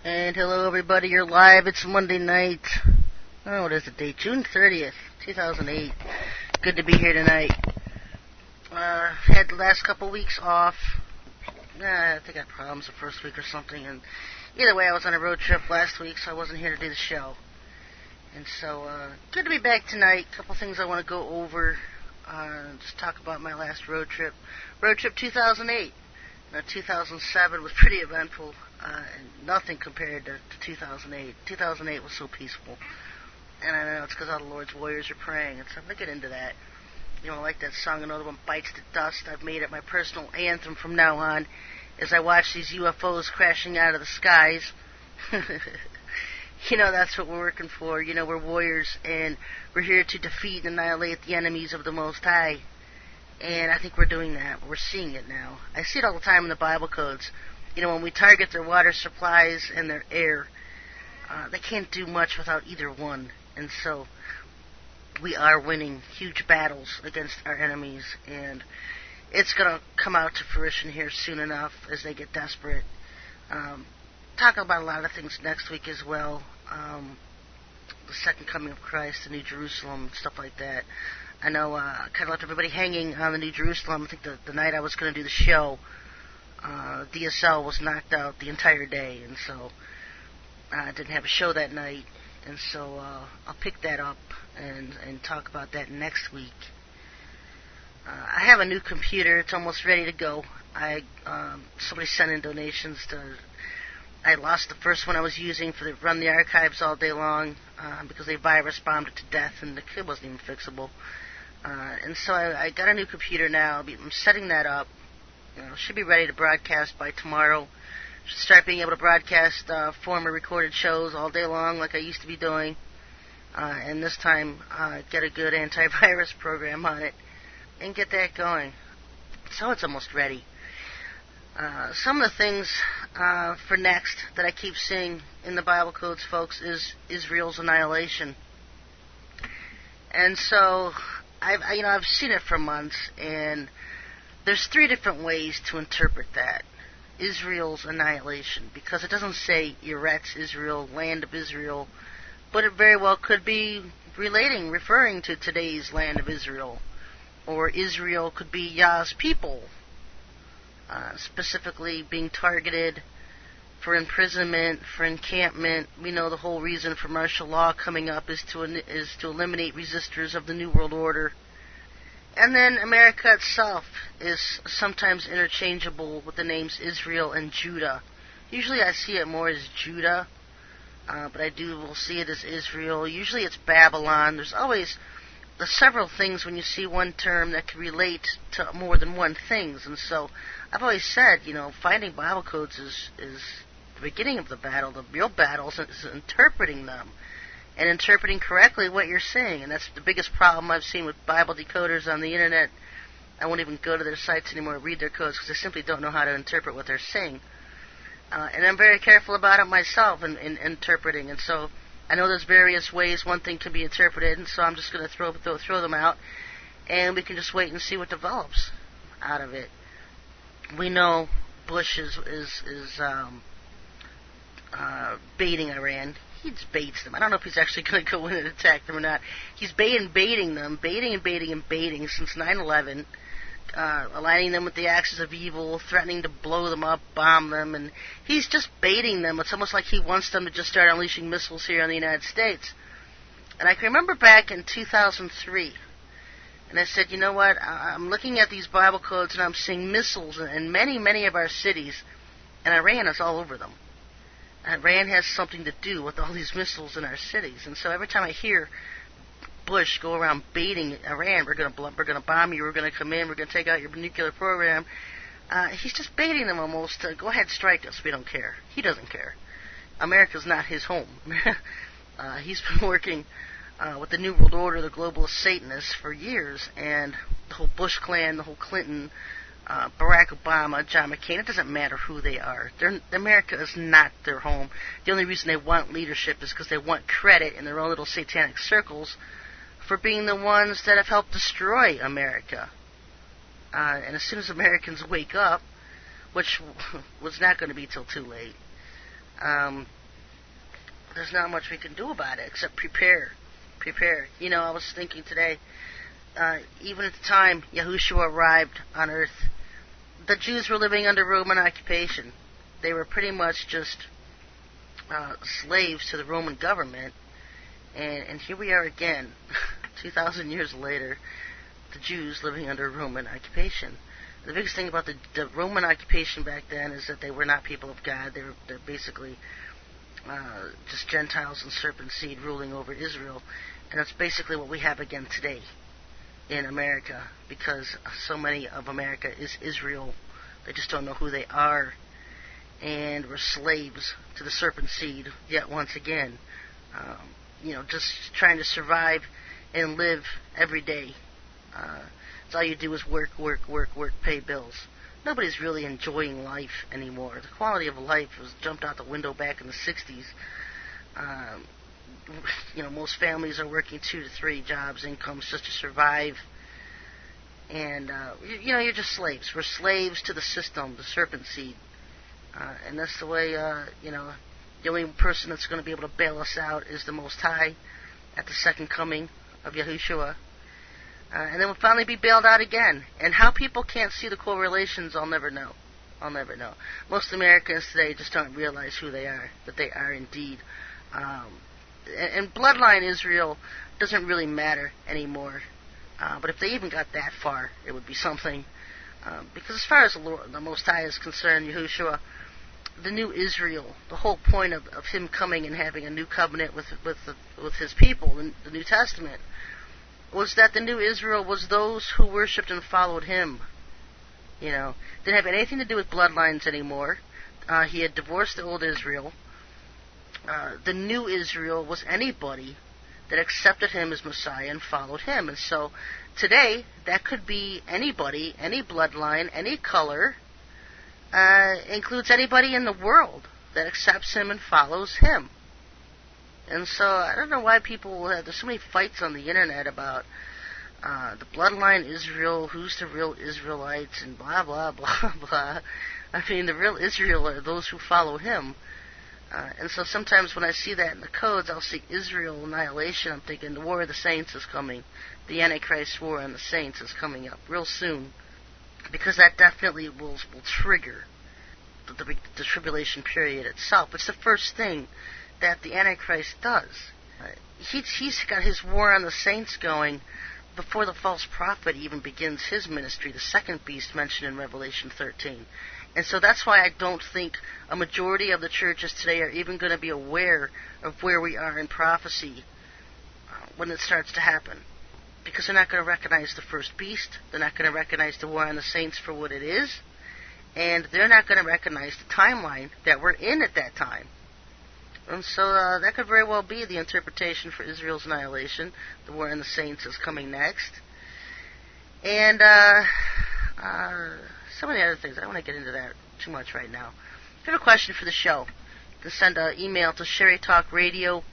And hello, everybody. You're live. It's Monday night. Oh, what is the date? June 30th, 2008. Good to be here tonight. Had the last couple weeks off. I think I had problems the first week or something. And either way, I was on a road trip last week, so I wasn't here to do the show. And so, good to be back tonight. A couple things I want to go over. Just talk about my last road trip. Road trip 2008. 2007 was pretty eventful, and nothing compared to 2008. 2008 was so peaceful, and I know it's because all the Lord's warriors are praying, and so I'm going to get into that. You know, I like that song, Another One Bites the Dust. I've made it my personal anthem from now on as I watch these UFOs crashing out of the skies. You know, that's what we're working for. You know, we're warriors, and we're here to defeat and annihilate the enemies of the Most High. And I think we're doing that. We're seeing it now. I see it all the time in the Bible codes. You know, when we target their water supplies and their air, they can't do much without either one. And so we are winning huge battles against our enemies. And it's going to come out to fruition here soon enough as they get desperate. Talk about a lot of things next week as well. The second coming of Christ, the New Jerusalem, stuff like that. I know I kind of left everybody hanging on the New Jerusalem. I think the night I was going to do the show, DSL was knocked out the entire day, and so I didn't have a show that night. And so I'll pick that up and talk about that next week. I have a new computer. It's almost ready to go. Somebody sent in donations I lost the first one I was using to run the archives all day long because they virus bombed it to death, and it wasn't even fixable. And so I got a new computer now. I'm setting that up. Should be ready to broadcast by tomorrow. Should start being able to broadcast former recorded shows all day long like I used to be doing. And this time get a good antivirus program on it and get that going. So it's almost ready. Some of the things for next that I keep seeing in the Bible codes, folks, is Israel's annihilation. And so I've seen it for months, and there's three different ways to interpret that. Israel's annihilation, because it doesn't say Eretz Israel, land of Israel, but it very well could be referring to today's land of Israel. Or Israel could be Yah's people, specifically being targeted for imprisonment, for encampment. We know the whole reason for martial law coming up is to eliminate resistors of the New World Order. And then America itself is sometimes interchangeable with the names Israel and Judah. Usually I see it more as Judah, but will see it as Israel. Usually it's Babylon. There's always several things when you see one term that can relate to more than one thing. And so I've always said, finding Bible codes is the beginning of the battle. The real battle is interpreting them and interpreting correctly what you're saying. And that's the biggest problem I've seen with Bible decoders on the internet. I won't even go to their sites anymore to read their codes because I simply don't know how to interpret what they're saying. And I'm very careful about it myself in interpreting. And so I know there's various ways one thing can be interpreted, and so I'm just going to throw them out, and we can just wait and see what develops out of it. We know Bush is baiting Iran. He just baits them. I don't know if he's actually going to go in and attack them or not. He's baiting them since 9/11, aligning them with the axis of evil, threatening to blow them up, bomb them, and he's just baiting them. It's almost like he wants them to just start unleashing missiles here in the United States. And I can remember back in 2003, and I said, you know what, I'm looking at these Bible codes, and I'm seeing missiles in many, many of our cities, and Iran is all over them. Iran has something to do with all these missiles in our cities. And so every time I hear Bush go around baiting Iran, we're going to bomb you, we're going to come in, we're going to take out your nuclear program, he's just baiting them almost. Go ahead, strike us, we don't care. He doesn't care. America's not his home. He's been working with the New World Order, the globalist Satanists, for years, and the whole Bush clan, the whole Clinton, Barack Obama, John McCain, it doesn't matter who they are. America is not their home. The only reason they want leadership is because they want credit in their own little satanic circles for being the ones that have helped destroy America. And as soon as Americans wake up, which was not going to be till too late, there's not much we can do about it except prepare. Prepare. I was thinking today, even at the time Yahushua arrived on earth, the Jews were living under Roman occupation. They were pretty much just slaves to the Roman government. And here we are again, 2,000 years later, the Jews living under Roman occupation. The biggest thing about the Roman occupation back then is that they were not people of God. They're basically just Gentiles and serpent seed ruling over Israel. And that's basically what we have again today in America, because so many of America is Israel. They just don't know who they are. And we're slaves to the serpent seed yet once again. Just trying to survive and live every day. All you do is work, pay bills. Nobody's really enjoying life anymore. The quality of life was jumped out the window back in the 60s. Most families are working 2 to 3 jobs, incomes just to survive. And, you're just slaves. We're slaves to the system, the serpent seed. And that's the way, the only person that's going to be able to bail us out is the Most High at the second coming of Yahushua. And then we'll finally be bailed out again. And how people can't see the correlations, I'll never know. Most Americans today just don't realize who they are, that they are indeed. And bloodline Israel doesn't really matter anymore. But if they even got that far, it would be something. Because as far as the Most High is concerned, Yahushua, the new Israel, the whole point of him coming and having a new covenant with his people in the New Testament, was that the new Israel was those who worshipped and followed him. Didn't have anything to do with bloodlines anymore. He had divorced the old Israel. The new Israel was anybody that accepted him as Messiah and followed him. And so today, that could be anybody, any bloodline, any color, includes anybody in the world that accepts him and follows him. And so I don't know why there's so many fights on the internet about the bloodline Israel, who's the real Israelites, and blah, blah, blah, blah. I mean, the real Israel are those who follow him. And so sometimes when I see that in the codes, I'll see Israel annihilation. I'm thinking the War of the Saints is coming. The Antichrist War on the Saints is coming up real soon. Because that definitely will trigger the tribulation period itself. It's the first thing that the Antichrist does. He's got his war on the saints going before the false prophet even begins his ministry, the second beast mentioned in Revelation 13. And so that's why I don't think a majority of the churches today are even going to be aware of where we are in prophecy when it starts to happen. Because they're not going to recognize the first beast, they're not going to recognize the war on the saints for what it is, and they're not going to recognize the timeline that we're in at that time. And so that could very well be the interpretation for Israel's annihilation. The war on the saints is coming next. And so many other things. I don't want to get into that too much right now. If you have a question for the show, you can send an email to SherryTalkRadio@yahoo.com.